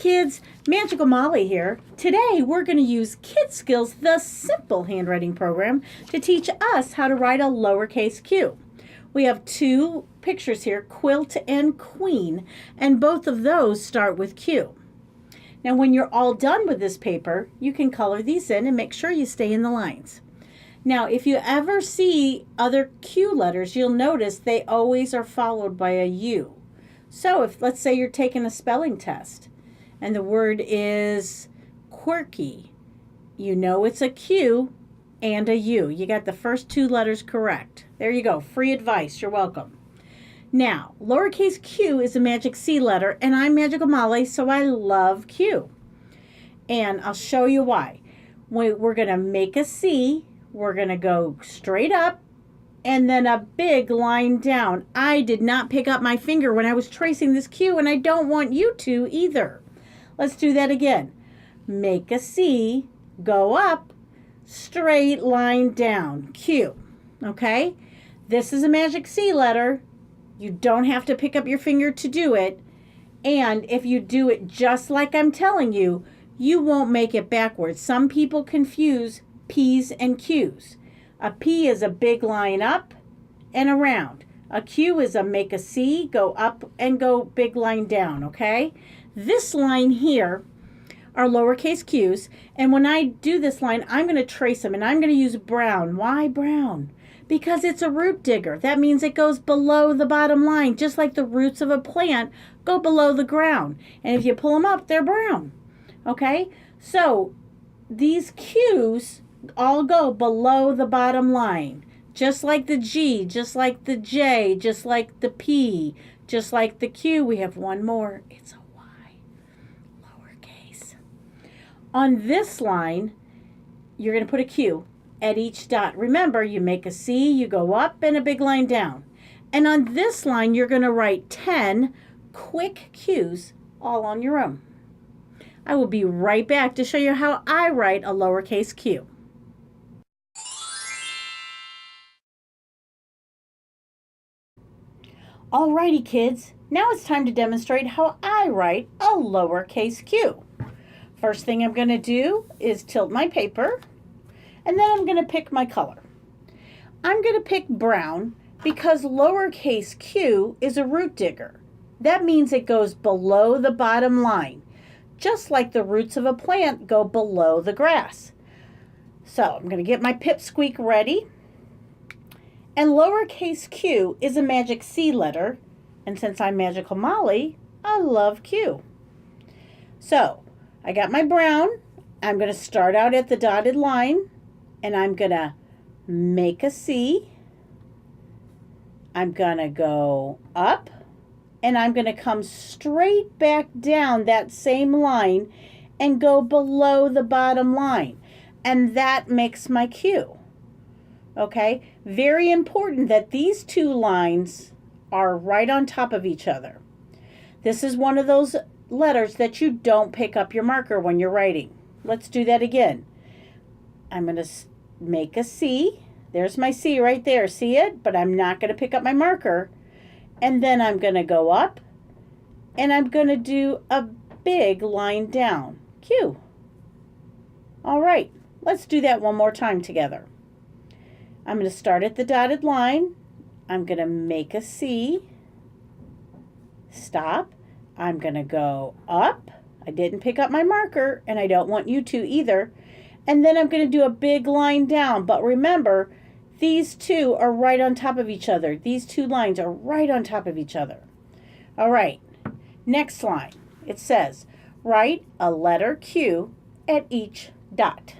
kids, Magical Molly here. Today we're going to use Kidz Skillz, the Simple Handwriting Program, to teach us how to write a lowercase q. We have two pictures here, quilt and queen, and both of those start with Q. Now when you're all done with this paper, you can color these in and make sure you stay in the lines. Now if you ever see other Q letters, you'll notice they always are followed by a U. So if, let's say you're taking a spelling test and the word is quirky, you know it's a Q and a U. You got the first two letters correct. There you go. Free advice. You're welcome. Now, lowercase q is a magic C letter, and I'm Magical Molly, so I love Q. And I'll show you why. We're going to make a C. We're going to go straight up and then a big line down. I did not pick up my finger when I was tracing this Q, and I don't want you to either. Let's do that again. Make a C, go up, straight line down, Q. Okay? This is a magic C letter. You don't have to pick up your finger to do it. And if you do it just like I'm telling you, you won't make it backwards. Some people confuse P's and Q's. A P is a big line up and around. A Q is a make a C, go up and go big line down, okay? This line here are lowercase q's, and when I do this line, I'm going to trace them, and I'm going to use brown. Why brown? Because it's a root digger. That means it goes below the bottom line, just like the roots of a plant go below the ground. And if you pull them up, they're brown, okay? So these Q's all go below the bottom line, just like the G, just like the J, just like the P, just like the Q. We have one more. It's a Y, lowercase. On this line, you're going to put a Q at each dot. Remember, you make a C, you go up, and a big line down. And on this line, you're going to write 10 quick Q's all on your own. I will be right back to show you how I write a lowercase q. Alrighty kids, now it's time to demonstrate how I write a lowercase q. First thing I'm going to do is tilt my paper, and then I'm going to pick my color. I'm going to pick brown because lowercase q is a root digger. That means it goes below the bottom line, just like the roots of a plant go below the grass. So I'm going to get my pipsqueak ready. And lowercase q is a magic C letter, and since I'm Magical Molly, I love Q. So I got my brown. I'm going to start out at the dotted line, and I'm going to make a C. I'm going to go up, and I'm going to come straight back down that same line and go below the bottom line. And that makes my Q. Okay, very important that these two lines are right on top of each other. This is one of those letters that you don't pick up your marker when you're writing. Let's do that again. I'm going to make a C. There's my C right there. See it? But I'm not going to pick up my marker. And then I'm going to go up, and I'm going to do a big line down. Q. All right, let's do that one more time together. I'm going to start at the dotted line. I'm going to make a C. Stop. I'm going to go up. I didn't pick up my marker, and I don't want you to either. And then I'm going to do a big line down. But remember, these two are right on top of each other. These two lines are right on top of each other. All right. Next line. It says, write a letter Q at each dot.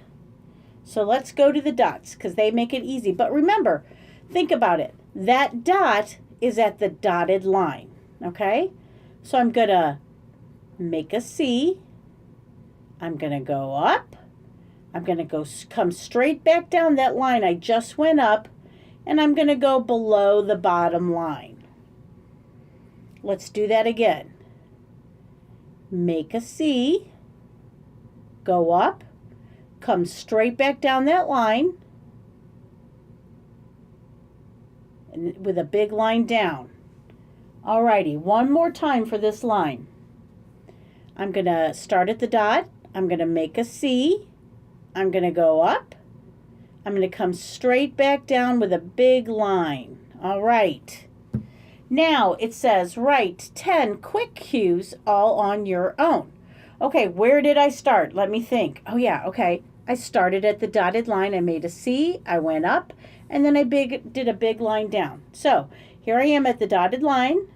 So let's go to the dots because they make it easy. But remember, think about it. That dot is at the dotted line, okay? So I'm going to make a C. I'm going to go up. I'm going to come straight back down that line I just went up, and I'm going to go below the bottom line. Let's do that again. Make a C. Go up. Come straight back down that line and with a big line down. Alrighty, one more time for this line. I'm going to start at the dot. I'm going to make a C. I'm going to go up. I'm going to come straight back down with a big line. All right. Now it says write 10 quick cues all on your own. Okay, where did I start? Let me think. Oh yeah, okay. I started at the dotted line. I made a C. I went up, and then I did a big line down. So here I am at the dotted line.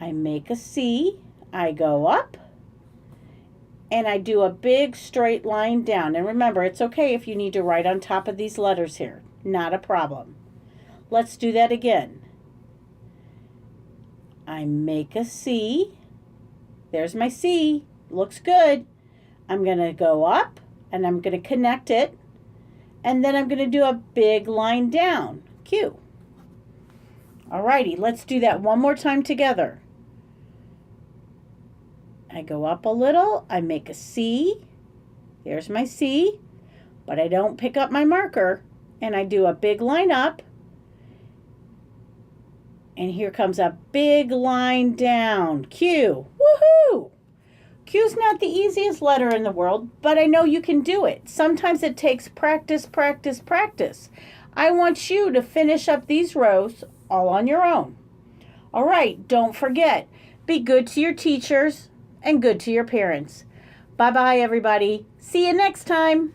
I make a C. I go up. And I do a big straight line down. And remember, it's okay if you need to write on top of these letters here. Not a problem. Let's do that again. I make a C. There's my C. Looks good. I'm going to go up and I'm going to connect it. And then I'm going to do a big line down. Q. Alrighty, let's do that one more time together. I go up a little, I make a C, there's my C, but I don't pick up my marker, and I do a big line up, and here comes a big line down, Q. Woohoo! Q's not the easiest letter in the world, but I know you can do it. Sometimes it takes practice, practice, practice. I want you to finish up these rows all on your own. All right, don't forget, be good to your teachers and good to your parents. Bye-bye, everybody. See you next time.